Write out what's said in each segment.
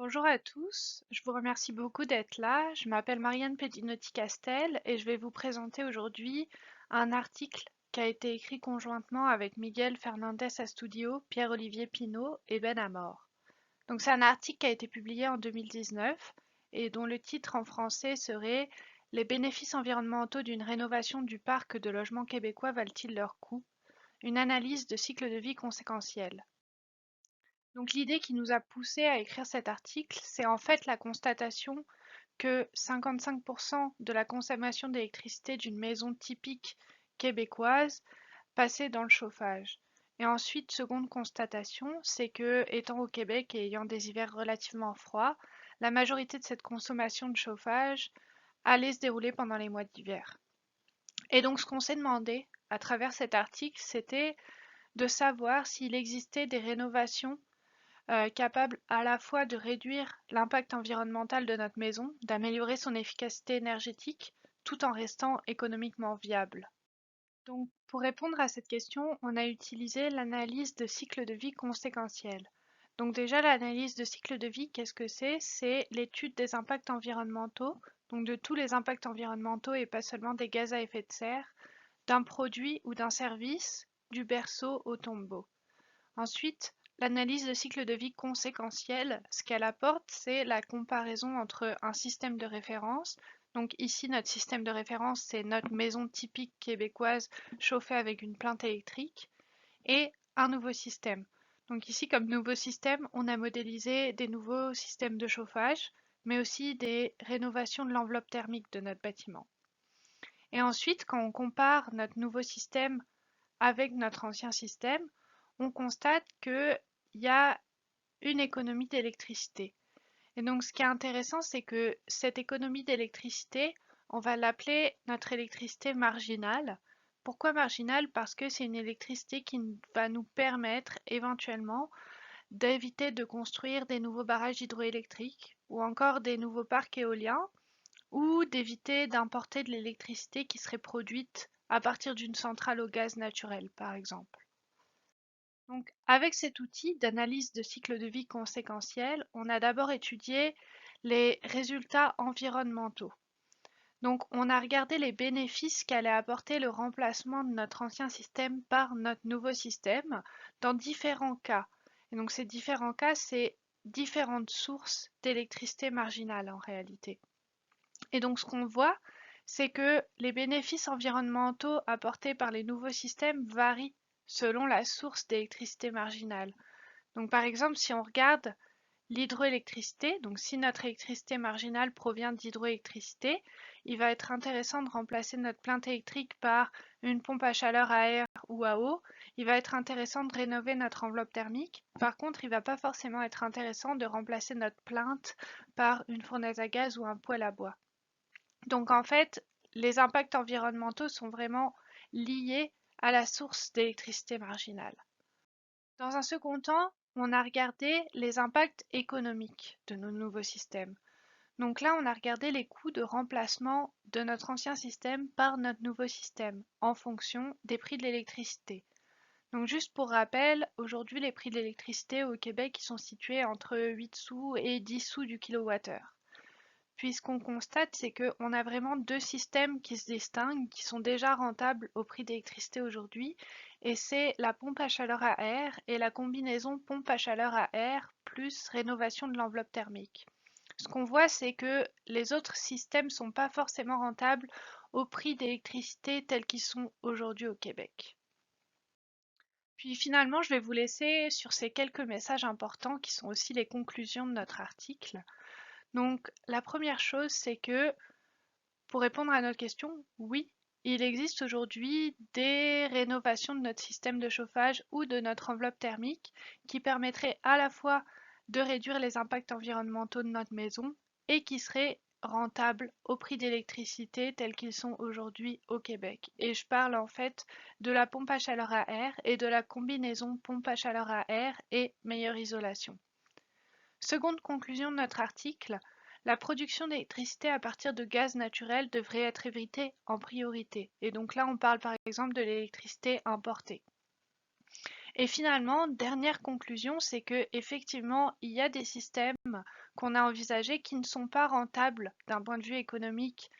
Bonjour à tous, je vous remercie beaucoup d'être là. Je m'appelle Marianne Pedinotti-Castel et je vais vous présenter aujourd'hui un article qui a été écrit conjointement avec Miguel Fernandez Astudillo, Pierre-Olivier Pinault et Ben Amor. Donc c'est un article qui a été publié en 2019 et dont le titre en français serait Les bénéfices environnementaux d'une rénovation du parc de logements québécois valent-ils leur coût? Une analyse de cycle de vie conséquentiel. Donc l'idée qui nous a poussé à écrire cet article, c'est en fait la constatation que 55% de la consommation d'électricité d'une maison typique québécoise passait dans le chauffage. Et ensuite, seconde constatation, c'est que, étant au Québec et ayant des hivers relativement froids, la majorité de cette consommation de chauffage allait se dérouler pendant les mois d'hiver. Et donc ce qu'on s'est demandé à travers cet article, c'était de savoir s'il existait des rénovations capable à la fois de réduire l'impact environnemental de notre maison, d'améliorer son efficacité énergétique, tout en restant économiquement viable. Donc, pour répondre à cette question, on a utilisé l'analyse de cycle de vie conséquentiel. Donc déjà, l'analyse de cycle de vie, qu'est-ce que c'est? C'est l'étude des impacts environnementaux, donc de tous les impacts environnementaux et pas seulement des gaz à effet de serre, d'un produit ou d'un service, du berceau au tombeau. Ensuite, l'analyse de cycle de vie conséquentielle, ce qu'elle apporte, c'est la comparaison entre un système de référence. Donc ici, notre système de référence, c'est notre maison typique québécoise chauffée avec une plainte électrique, et un nouveau système. Donc ici, comme nouveau système, on a modélisé des nouveaux systèmes de chauffage, mais aussi des rénovations de l'enveloppe thermique de notre bâtiment. Et ensuite, quand on compare notre nouveau système avec notre ancien système, on constate qu'il y a une économie d'électricité. Et donc ce qui est intéressant, c'est que cette économie d'électricité, on va l'appeler notre électricité marginale. Pourquoi marginale? Parce que c'est une électricité qui va nous permettre éventuellement d'éviter de construire des nouveaux barrages hydroélectriques ou encore des nouveaux parcs éoliens ou d'éviter d'importer de l'électricité qui serait produite à partir d'une centrale au gaz naturel, par exemple. Donc, avec cet outil d'analyse de cycle de vie conséquentiel, on a d'abord étudié les résultats environnementaux. Donc, on a regardé les bénéfices qu'allait apporter le remplacement de notre ancien système par notre nouveau système dans différents cas. Et donc, ces différents cas, c'est différentes sources d'électricité marginale en réalité. Et donc, ce qu'on voit, c'est que les bénéfices environnementaux apportés par les nouveaux systèmes varient selon la source d'électricité marginale. Donc par exemple, si on regarde l'hydroélectricité, donc si notre électricité marginale provient d'hydroélectricité, il va être intéressant de remplacer notre plainte électrique par une pompe à chaleur à air ou à eau. Il va être intéressant de rénover notre enveloppe thermique. Par contre, il ne va pas forcément être intéressant de remplacer notre plainte par une fournaise à gaz ou un poêle à bois. Donc en fait, les impacts environnementaux sont vraiment liés à la source d'électricité marginale. Dans un second temps, on a regardé les impacts économiques de nos nouveaux systèmes. Donc là, on a regardé les coûts de remplacement de notre ancien système par notre nouveau système en fonction des prix de l'électricité. Donc juste pour rappel, aujourd'hui les prix de l'électricité au Québec ils sont situés entre 8 sous et 10 sous du kilowattheure. Puis ce qu'on constate, c'est qu'on a vraiment deux systèmes qui se distinguent, qui sont déjà rentables au prix d'électricité aujourd'hui, et c'est la pompe à chaleur à air et la combinaison pompe à chaleur à air plus rénovation de l'enveloppe thermique. Ce qu'on voit, c'est que les autres systèmes ne sont pas forcément rentables au prix d'électricité tels qu'ils sont aujourd'hui au Québec. Puis finalement, je vais vous laisser sur ces quelques messages importants qui sont aussi les conclusions de notre article. Donc la première chose, c'est que pour répondre à notre question, oui, il existe aujourd'hui des rénovations de notre système de chauffage ou de notre enveloppe thermique qui permettraient à la fois de réduire les impacts environnementaux de notre maison et qui seraient rentables au prix d'électricité tels qu'ils sont aujourd'hui au Québec. Et je parle en fait de la pompe à chaleur à air et de la combinaison pompe à chaleur à air et meilleure isolation. Seconde conclusion de notre article, la production d'électricité à partir de gaz naturel devrait être évitée en priorité. Et donc là, on parle par exemple de l'électricité importée. Et finalement, dernière conclusion, c'est que effectivement, il y a des systèmes qu'on a envisagés qui ne sont pas rentables d'un point de vue économique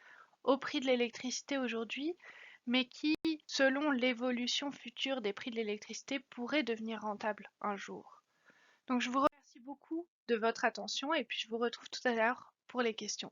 au prix de l'électricité aujourd'hui, mais qui, selon l'évolution future des prix de l'électricité, pourraient devenir rentables un jour. Donc je vous remercie beaucoup de votre attention et puis je vous retrouve tout à l'heure pour les questions.